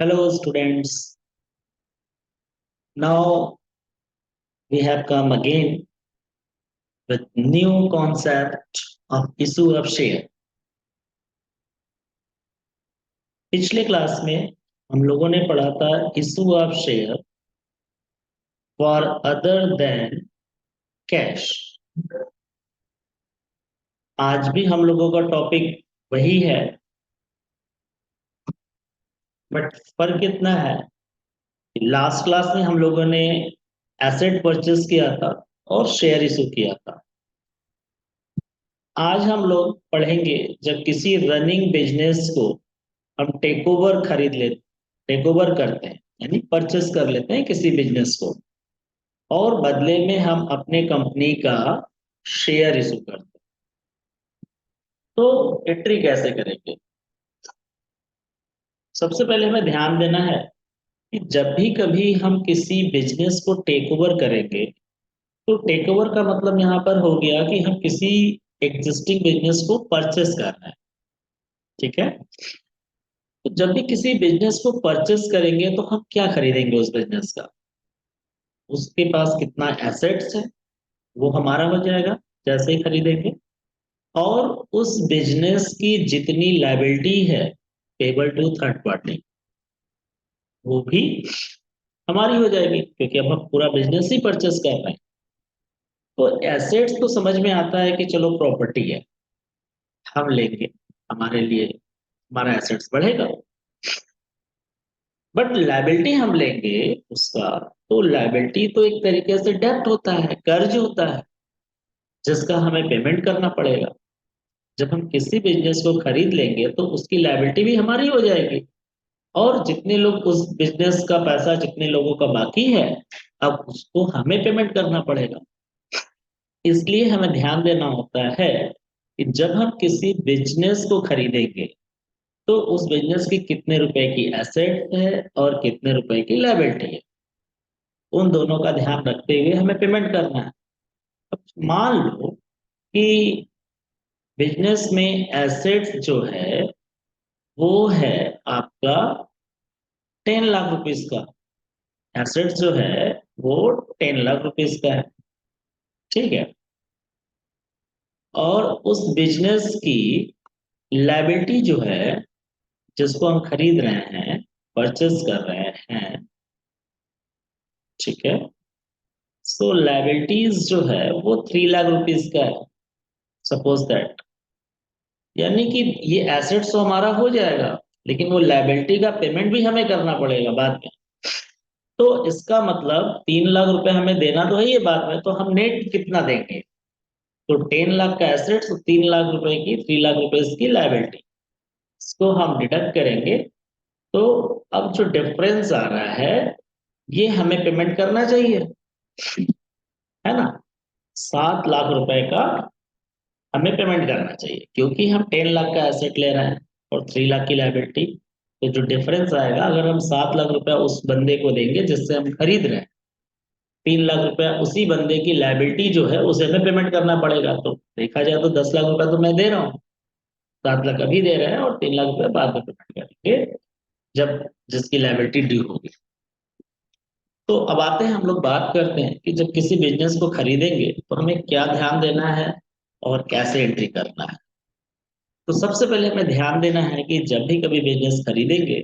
Hello, students. Now we have come again with new concept of issue of share. पिछले class में हम लोगों ने पढ़ा था issue of share for other than cash. आज भी हम लोगों का टॉपिक वही है, बट फर्क इतना है कि लास्ट क्लास में हम लोगों ने एसेट परचेस किया था और शेयर इशू किया था। आज हम लोग पढ़ेंगे जब किसी रनिंग बिजनेस को हम टेक ओवर करते हैं, यानी परचेस कर लेते हैं किसी बिजनेस को, और बदले में हम अपने कंपनी का शेयर इशू करते हैं। तो एंट्री कैसे करेंगे? सबसे पहले हमें ध्यान देना है कि जब भी कभी हम किसी बिजनेस को टेक ओवर करेंगे, तो टेक ओवर का मतलब यहाँ पर हो गया कि हम किसी एग्जिस्टिंग बिजनेस को परचेस कर रहे हैं। ठीक है, तो जब भी किसी बिजनेस को परचेस करेंगे तो हम क्या खरीदेंगे उस बिजनेस का? उसके पास कितना एसेट्स है वो हमारा हो जाएगा जैसे ही खरीदेंगे, और उस बिजनेस की जितनी लायबिलिटी है पेबल टू थर्ड पार्टी वो भी हमारी हो जाएगी, क्योंकि अब हम पूरा बिजनेस ही परचेस कर रहे हैं। तो एसेट्स तो समझ में आता है कि चलो प्रॉपर्टी है, हम लेंगे, हमारे लिए हमारा एसेट्स बढ़ेगा। बट लायबिलिटी हम लेंगे उसका, तो लायबिलिटी तो एक तरीके से डेब्ट होता है, कर्ज होता है जिसका हमें पेमेंट करना पड़ेगा। जब हम किसी बिजनेस को खरीद लेंगे तो उसकी लायबिलिटी भी हमारी हो जाएगी, और जितने लोग उस बिजनेस का पैसा जितने लोगों का बाकी है, अब उसको हमें पेमेंट करना पड़ेगा। इसलिए हमें ध्यान देना होता है कि जब हम किसी बिजनेस को खरीदेंगे तो उस बिजनेस की कितने रुपए की एसेट है और कितने रुपए की लायबिलिटी है, उन दोनों का ध्यान रखते हुए हमें पेमेंट करना है। अब मान लो कि बिजनेस में एसेट्स जो है वो है आपका 10 लाख रुपीस का। एसेट्स जो है वो 10 लाख रुपीस का है। ठीक है, और उस बिजनेस की लायबिलिटी जो है जिसको हम खरीद रहे हैं, परचेस कर रहे हैं, ठीक है, सो लायबिलिटीज जो है वो 3 लाख रुपीस का है, सपोज दैट। यानी कि ये एसेट्स तो हमारा हो जाएगा, लेकिन वो लायबिलिटी का पेमेंट भी हमें करना पड़ेगा बाद में। तो इसका मतलब 3 लाख रुपए हमें देना तो है ये बाद में, तो हम नेट कितना देंगे? तो 10 लाख का एसेट्स, 3 लाख रुपए की, 3 लाख रुपए की लायबिलिटी, इसको हम डिडक्ट करेंगे। तो अब जो डिफरेंस आ रहा है ये हमें पेमेंट करना चाहिए, है ना? 7 लाख रुपए का हमें पेमेंट करना चाहिए, क्योंकि हम 10 लाख का एसेट ले रहे हैं और 3 लाख की लायबिलिटी। तो जो डिफरेंस आएगा, अगर हम 7 लाख रुपया उस बंदे को देंगे जिससे हम खरीद रहे हैं, 3 लाख रुपया उसी बंदे की लायबिलिटी जो है उसे हमें पेमेंट करना पड़ेगा। तो देखा जाए तो 10 लाख रुपया तो मैं दे रहा हूँ, 7 लाख अभी दे रहे हैं और 3 लाख रुपया बाद में पेमेंट करेंगे जब जिसकी लायबिलिटी ड्यू होगी। तो अब आते हैं, हम लोग बात करते हैं कि जब किसी बिजनेस को खरीदेंगे तो हमें क्या ध्यान देना है और कैसे एंट्री करना है। तो सबसे पहले हमें ध्यान देना है कि जब भी कभी बिजनेस खरीदेंगे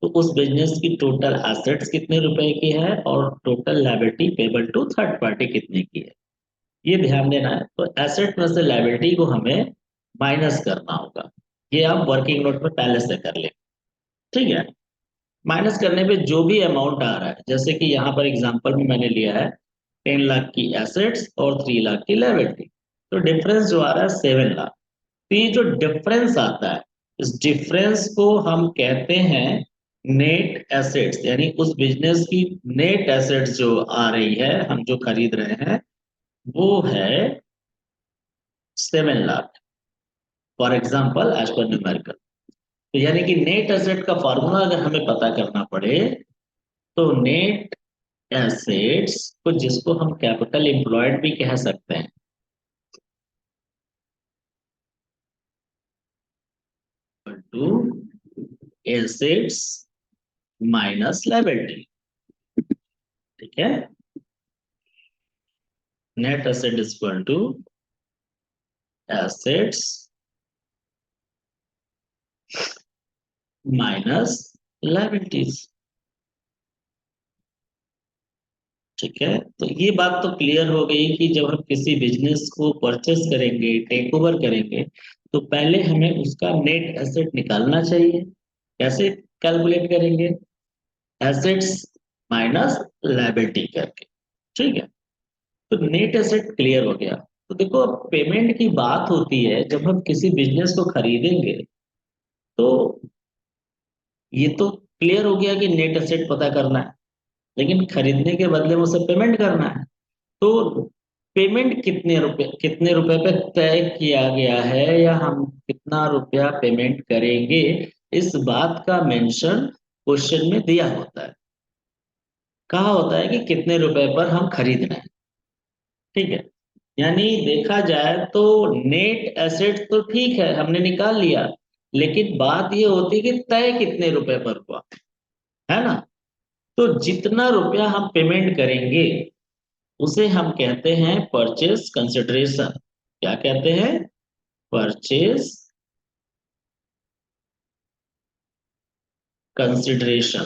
तो उस बिजनेस की टोटल एसेट्स कितने रुपए की है और total liability payable to third party कितने की है, ये ध्यान देना है। तो एसेट में से लायबिलिटी को हमें माइनस करना होगा। ये आप वर्किंग नोट में पहले से कर लें। ठीक है, माइनस करने पे जो भी अमाउंट आ रहा है, जैसे कि यहाँ पर एग्जांपल में मैंने लिया है 10 लाख की एसेट्स और 3 लाख की लायबिलिटी, तो डिफरेंस जो आ रहा है 7 लाख। तो ये जो डिफरेंस आता है, इस डिफरेंस को हम कहते हैं नेट एसेट्स, यानी उस बिजनेस की नेट एसेट्स जो आ रही है, हम जो खरीद रहे हैं वो है 7 lakh, for example as per numerical. तो यानी कि नेट एसेट का फॉर्मूला अगर हमें पता करना पड़े, तो नेट एसेट्स को, जिसको हम कैपिटल एम्प्लॉयड भी कह सकते हैं, टू एसेट्स माइनस लायबिलिटी। ठीक है, net asset is equal to assets minus liabilities. ठीक है, तो ये बात तो क्लियर हो गई कि जब हम किसी बिजनेस को परचेस करेंगे, टेक ओवर करेंगे, तो पहले हमें उसका नेट एसेट निकालना चाहिए। कैसे कैलकुलेट करेंगे? एसेट्स माइनस लायबिलिटी करके। ठीक है, तो नेट एसेट क्लियर हो गया। तो देखो, अब पेमेंट की बात होती है जब हम किसी बिजनेस को खरीदेंगे, तो ये तो क्लियर हो गया कि नेट एसेट पता करना है, लेकिन खरीदने के बदले में उसे पेमेंट करना है। तो पेमेंट कितने रुपए पे तय किया गया है, या हम कितना रुपया पेमेंट करेंगे, इस बात का मेंशन क्वेश्चन में दिया होता है। कहा होता है कि कितने रुपए पर हम खरीद रहे हैं। ठीक है, यानी देखा जाए तो नेट एसेट तो ठीक है, हमने निकाल लिया, लेकिन बात ये होती है कि तय कितने रुपए पर हुआ, है ना? तो जितना रुपया हम पेमेंट करेंगे उसे हम कहते हैं परचेज कंसिडरेशन। क्या कहते हैं? Purchase consideration.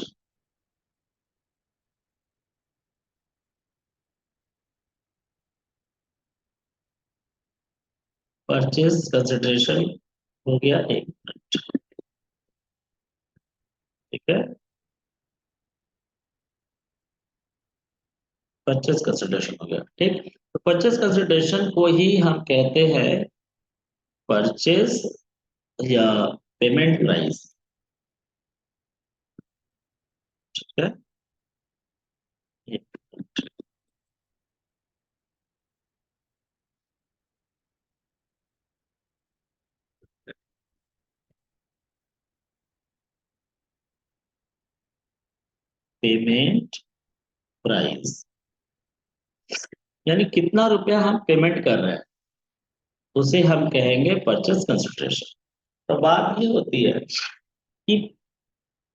परचेज कंसिडरेशन हो गया एक मिनट। ठीक है, परचेज कंसिडरेशन हो गया। ठीक, तो परचेज कंसिडरेशन को ही हम कहते हैं परचेज या पेमेंट प्राइस। ठीक है, पेमेंट प्राइस यानी कितना रुपया हम पेमेंट कर रहे हैं, उसे हम कहेंगे परचेज कंसिडरेशन। तो बात ये होती है कि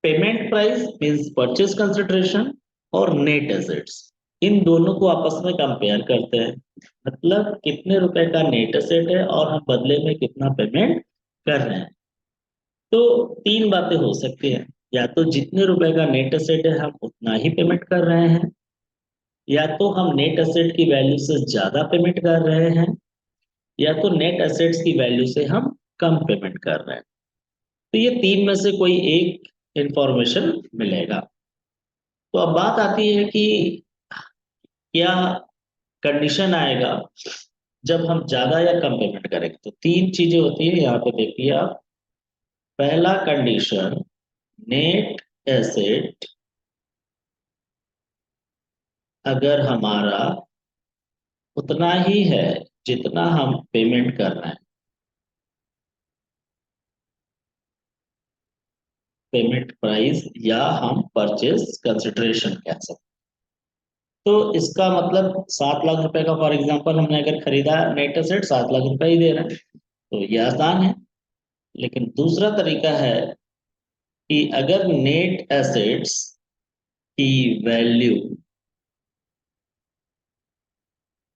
payment price means purchase consideration और नेट एसेट्स, इन दोनों को आपस में कंपेयर करते हैं। मतलब कितने रुपए का नेट एसेट है और हम बदले में कितना पेमेंट कर रहे हैं। तो तीन बातें हो सकती हैं, या तो जितने रुपए का नेट एसेट है हम उतना ही पेमेंट कर रहे हैं, या तो हम नेट एसेट की वैल्यू से ज्यादा पेमेंट कर रहे हैं, या तो नेट एसेट्स की वैल्यू से हम कम पेमेंट कर रहे हैं। तो ये तीन में से कोई एक इंफॉर्मेशन मिलेगा। तो अब बात आती है कि क्या कंडीशन आएगा जब हम ज्यादा या कम पेमेंट करेंगे। तो तीन चीजें होती है, यहाँ पे देखिए आप। पहला कंडीशन, नेट एसेट अगर हमारा उतना ही है जितना हम पेमेंट कर रहे हैं, पेमेंट प्राइस या हम परचेज कंसिडरेशन कह सकते हैं। तो इसका मतलब 7 लाख रुपए का फॉर एग्जांपल हमने अगर खरीदा, नेट एसेट 7 लाख रुपए ही दे रहे हैं, तो ये आसान है। लेकिन दूसरा तरीका है कि अगर नेट एसेट्स की वैल्यू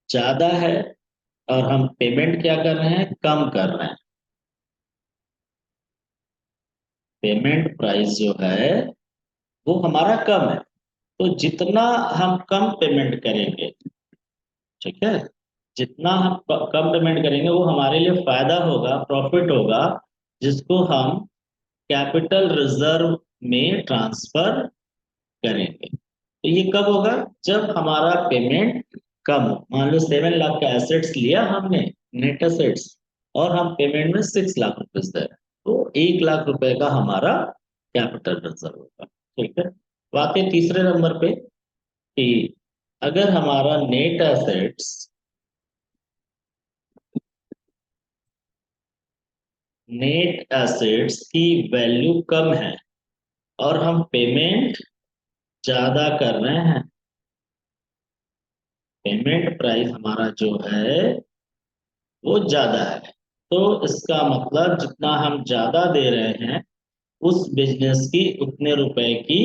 ज्यादा है और हम पेमेंट क्या कर रहे हैं, कम कर रहे हैं, पेमेंट प्राइस जो है वो हमारा कम है, तो जितना हम कम पेमेंट करेंगे, ठीक है, जितना हम कम पेमेंट करेंगे वो हमारे लिए फायदा होगा, प्रॉफिट होगा, जिसको हम कैपिटल रिजर्व में ट्रांसफर करेंगे। तो ये कब होगा? जब हमारा पेमेंट कम हो। मान लो 7 लाख का एसेट्स लिया हमने, नेट एसेट्स, और हम पेमेंट में 6 लाख रुपीज दे रहे हैं, तो 1 लाख रुपए का हमारा कैपिटल रिजर्व होगा। ठीक है, बात है तीसरे नंबर पे कि अगर हमारा नेट एसेट्स की वैल्यू कम है और हम पेमेंट ज्यादा कर रहे हैं, पेमेंट प्राइस हमारा जो है वो ज्यादा है, तो इसका मतलब जितना हम ज्यादा दे रहे हैं उस बिजनेस की उतने रुपए की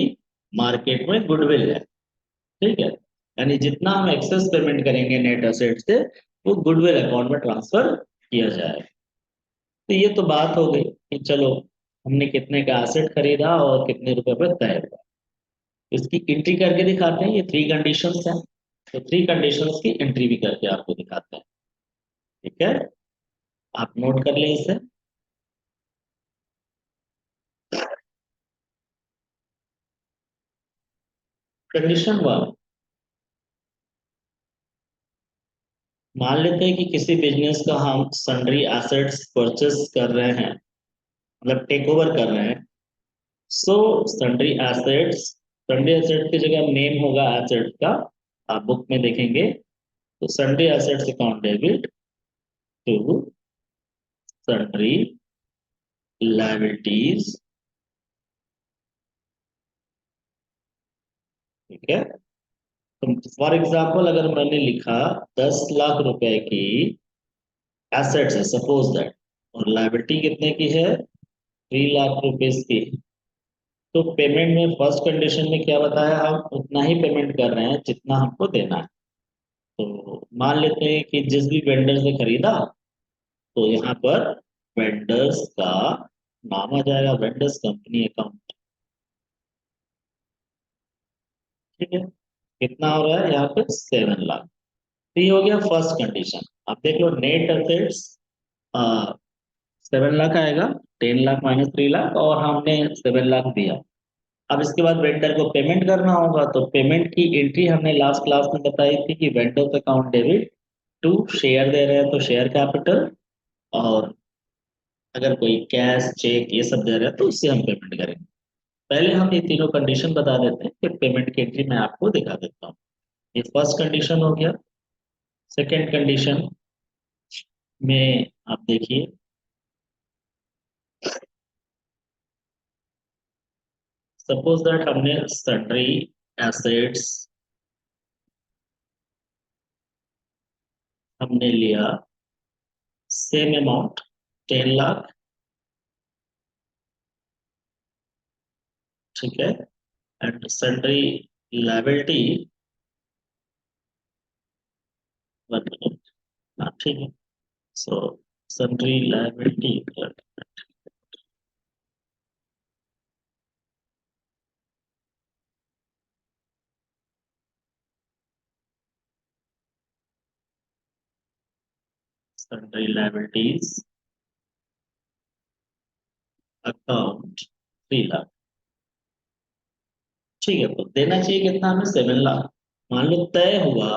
मार्केट में गुडविल है, ठीक है। यानी जितना हम एक्सेस पेमेंट करेंगे नेट एसेट से, वो गुडविल अकाउंट में ट्रांसफर किया जाए। तो ये तो बात हो गई कि चलो हमने कितने का एसेट खरीदा और कितने रुपए पर तय हुआ। इसकी एंट्री करके दिखाते हैं, ये थ्री कंडीशंस हैं, तो थ्री कंडीशंस की एंट्री भी करके आपको दिखाते हैं, ठीक है। आप नोट कर लें इसे। कंडीशन वन, मान लेते हैं कि किसी बिजनेस का हम सन्ड्री एसेट्स परचेस कर रहे हैं, मतलब टेक ओवर कर रहे हैं। सो सन्ड्री एसेट्स, सन्ड्री एसेट्स की जगह नेम होगा एसेट्स का, आप बुक में देखेंगे। तो sundry assets account debit to sundry liabilities, ठीक है। तो फॉर एग्जाम्पल अगर मैंने लिखा 10 लाख रुपए की एसेट्स है सपोज दैट, और लायबिलिटी कितने की है, 3 लाख रुपीज की। तो पेमेंट में फर्स्ट कंडीशन में क्या बताया, हम उतना ही पेमेंट कर रहे हैं जितना हमको देना है। तो मान लेते हैं कि जिस भी वेंडर से खरीदा, तो यहाँ पर वेंडर्स का नाम आ जाएगा, वेंडर्स कंपनी अकाउंट, ठीक है। कितना हो रहा है यहाँ पे, 7 लाख। तो ये हो गया फर्स्ट कंडीशन। अब देख लो नेट एसेट्स 7 लाख आएगा, 10 लाख माइनस 3 लाख, और हमने 7 लाख दिया। अब इसके बाद वेंडर को पेमेंट करना होगा, तो पेमेंट की एंट्री हमने लास्ट क्लास में बताई थी कि vendor account debit to, share दे रहे हैं तो शेयर कैपिटल, और अगर कोई कैश चेक ये सब दे रहे हैं तो उससे हम पेमेंट करेंगे। पहले हम ये तीनों कंडीशन बता देते हैं, फिर पेमेंट की एंट्री मैं आपको दिखा देता हूँ। ये फर्स्ट कंडीशन हो गया। सेकेंड कंडीशन में आप देखिए, सपोज दैट हमने सन्ड्री एसेट्स हमने लिया सेम अमाउंट 10 लाख, ठीक है। एंड सन्ड्री लायबिलिटी, 1 मिनट, हाँ ठीक है। So sundry liability, sundry liabilities account 3 lakh, ठीक है। तो देना चाहिए कितना हमें, 7 लाख। मान लो तय हुआ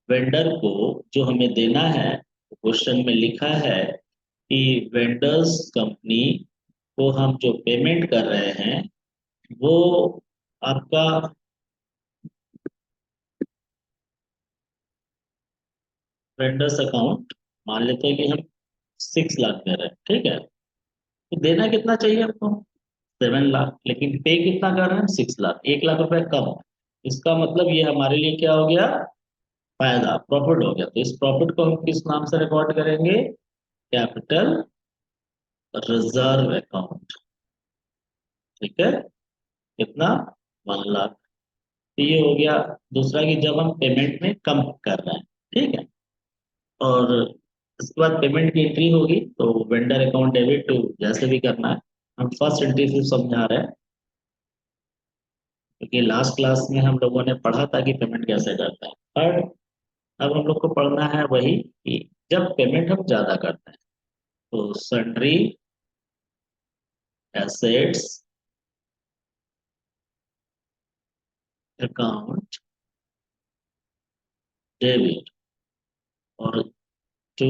वेंडर को जो हमें देना है, क्वेश्चन में लिखा है कि वेंडर्स कंपनी को हम जो पेमेंट कर रहे हैं वो आपका वेंडर्स अकाउंट, मान लेते हैं कि हम 6 लाख दे रहे हैं, ठीक है। तो देना कितना चाहिए आपको, 7 लाख, लेकिन पे कितना कर रहे हैं, 6 लाख, 1 लाख रुपए कम। इसका मतलब ये हमारे लिए क्या हो गया, फायदा, प्रॉफिट हो गया। तो इस प्रॉफिट को हम किस नाम से रिकॉर्ड करेंगे, कैपिटल रिजर्व अकाउंट, ठीक है। कितना, 1 लाख। तो ये हो गया दूसरा कि जब हम पेमेंट में कम कर रहे हैं, ठीक है। और इसके बाद पेमेंट की एंट्री होगी, तो वेंडर अकाउंट डेबिट टू, जैसे भी करना है। हम फर्स्ट एंट्री से समझा रहे हैं, क्योंकि लास्ट क्लास में हम लोगों ने पढ़ा था कि पेमेंट कैसे करते हैं, पर अब हम लोग को पढ़ना है वही कि जब पेमेंट हम ज्यादा करते हैं, तो सन्ड्री एसेट्स अकाउंट डेबिट और टू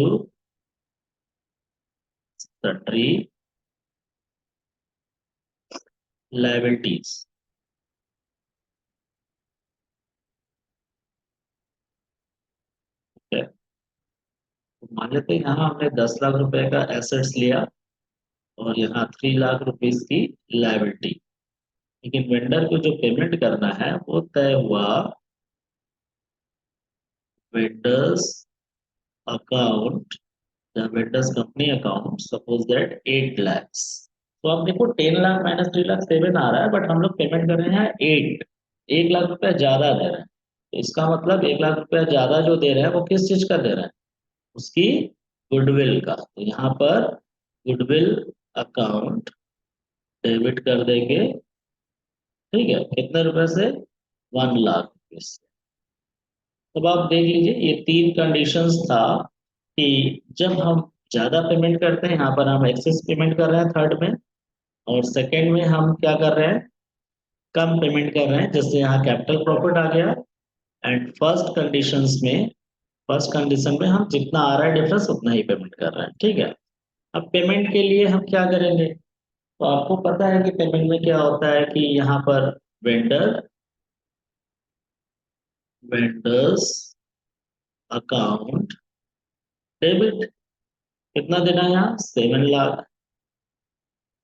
सन्ड्री लायबिलिटीज, ठीक है। तो मान लेते हैं यहाँ हमने 10 लाख रुपए का एसेट्स लिया, और यहाँ 3 लाख रुपीज की लायबिलिटी। लेकिन वेंडर को जो पेमेंट करना है वो तय हुआ vendors account, the vendor's company account, suppose that 8 lakhs, तो आप देखो 10 लाख माइनस 3 लाख 7 आ रहा है, बट हम लोग पेमेंट कर रहे हैं 8, 1 लाख रुपया ज्यादा दे रहे हैं। तो इसका मतलब 1 लाख रुपया ज्यादा जो दे रहे हैं वो किस चीज का दे रहे हैं, उसकी गुडविल का। तो यहाँ पर गुडविल अकाउंट डेबिट कर देंगे, ठीक है, कितने रुपए से, 1 लाख रुपए से। अब आप देख लीजिए ये तीन कंडीशंस था कि जब हम ज्यादा पेमेंट करते हैं, यहाँ पर हम एक्सेस पेमेंट कर रहे हैं थर्ड में, और सेकंड में हम क्या कर रहे हैं, कम पेमेंट कर रहे हैं, जैसे यहाँ कैपिटल प्रॉफिट आ गया। एंड फर्स्ट कंडीशन में हम जितना आ रहा है डिफरेंस उतना ही पेमेंट कर रहे हैं, ठीक है। अब पेमेंट के लिए हम क्या करेंगे, तो आपको पता है कि पेमेंट में क्या होता है कि यहाँ पर वेंडर वेंडर्स अकाउंट डेबिट, कितना देना है यहाँ, 7 लाख।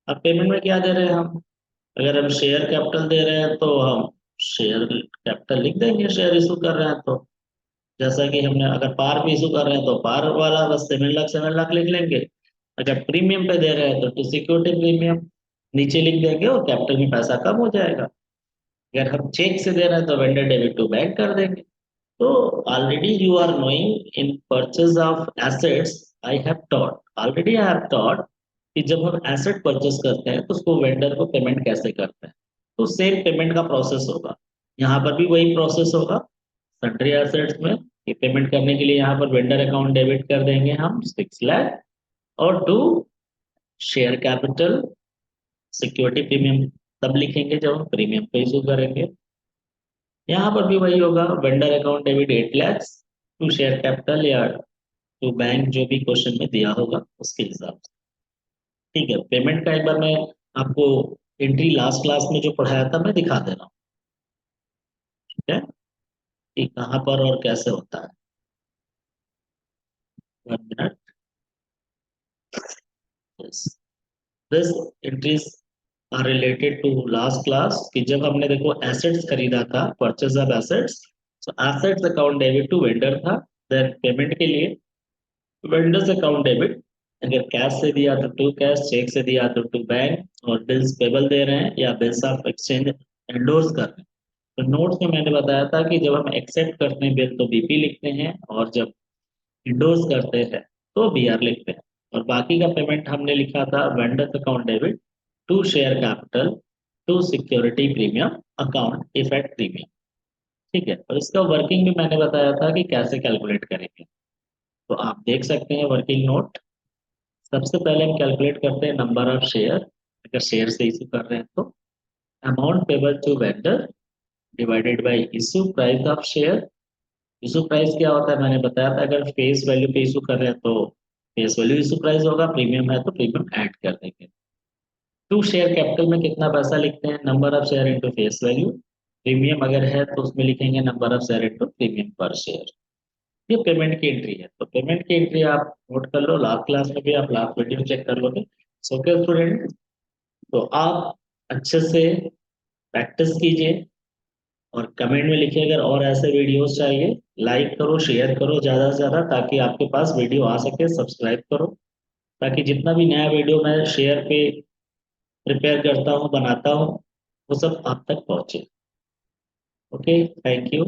अब पेमेंट में क्या दे रहे हैं हम, अगर हम शेयर कैपिटल दे रहे हैं तो हम शेयर कैपिटल लिख देंगे, शेयर इशू कर रहे हैं तो। जैसा कि हमने अगर पार पे इशू कर रहे हैं तो पार वाला बस 7 लाख 7 लाख लिख लेंगे। अगर प्रीमियम पे दे रहे हैं तो टू सिक्योरिटी प्रीमियम नीचे लिख देंगे और कैपिटल में पैसा कम हो जाएगा। अगर हम चेक से दे रहे हैं तो वेंडर डेबिट टू बैंक कर देंगे। तो already you are knowing in purchase of assets, I have taught कि जब हम एसेट परचेस करते हैं तो उसको वेंडर को पेमेंट कैसे करते हैं। तो सेम पेमेंट का प्रोसेस होगा, यहाँ पर भी वही प्रोसेस होगा। सन्ड्री एसेट्स में ये पेमेंट करने के लिए यहाँ पर वेंडर अकाउंट डेबिट कर देंगे हम 6 लाख, और to share capital security premium तब लिखेंगे जब हम प्रीमियम पे इशू करेंगे। यहाँ पर भी वही होगा, vendor account debit 8 lakh to share capital या टू बैंक, जो भी क्वेश्चन में दिया होगा उसके हिसाब से। ठीक है, पेमेंट का एक बार मैं आपको एंट्री लास्ट क्लास में जो पढ़ाया था मैं दिखा दे रहा हूँ, ठीक है, कि कहाँ पर और कैसे होता है। 1 minute. Yes, this entries are related to last class, कि जब हमने देखो एसेट्स खरीदा था, परचेज ऑफ एसेट्स, तो assets account debit to vendor था। देन पेमेंट के लिए वेंडर्स अकाउंट डेबिट, अगर कैश से दिया तो टू कैश, चेक से दिया तो टू बैंक, और बिल्स पेबल दे रहे हैं या बिल्स ऑफ एक्सचेंज एंडोर्स कर रहे हैं। तो नोट्स में मैंने बताया था कि जब हम एक्सेप्ट करते हैं बिल तो बीपी लिखते हैं, और जब इंडोर्स करते हैं तो बीआर लिखते हैं। और बाकी का पेमेंट हमने लिखा था vendor account debit to share capital to security premium account effect premium, ठीक है। और इसका वर्किंग भी मैंने बताया था कि कैसे कैलकुलेट करेंगे, तो आप देख सकते हैं वर्किंग नोट। सबसे पहले हम कैलकुलेट करते हैं नंबर ऑफ शेयर, अगर शेयर से इशू कर रहे हैं तो amount payable to vendor divided by issue price of share. Issue price क्या होता है मैंने बताया था, अगर फेस वैल्यू पे इशू कर रहे हैं तो फेस वैल्यू इशू प्राइस होगा, प्रीमियम है तो प्रीमियम ऐड कर देंगे। टू शेयर कैपिटल में कितना पैसा लिखते हैं, number of share into face value. Premium अगर है तो उसमें लिखेंगे number of share into premium पर शेयर। ये पेमेंट की एंट्री है, तो पेमेंट की एंट्री आप नोट कर लो, लास्ट क्लास में भी आप लास्ट वीडियो चेक कर लोगे। सो ओके स्टूडेंट, तो आप अच्छे से प्रैक्टिस कीजिए और कमेंट में लिखिए अगर और ऐसे वीडियोस चाहिए। लाइक करो, शेयर करो ज़्यादा से ज़्यादा, ताकि आपके पास वीडियो आ सके। सब्सक्राइब करो ताकि जितना भी नया वीडियो मैं शेयर पे प्रिपेयर करता हूँ, बनाता हूँ, वो सब आप तक पहुँचे। Okay, thank you.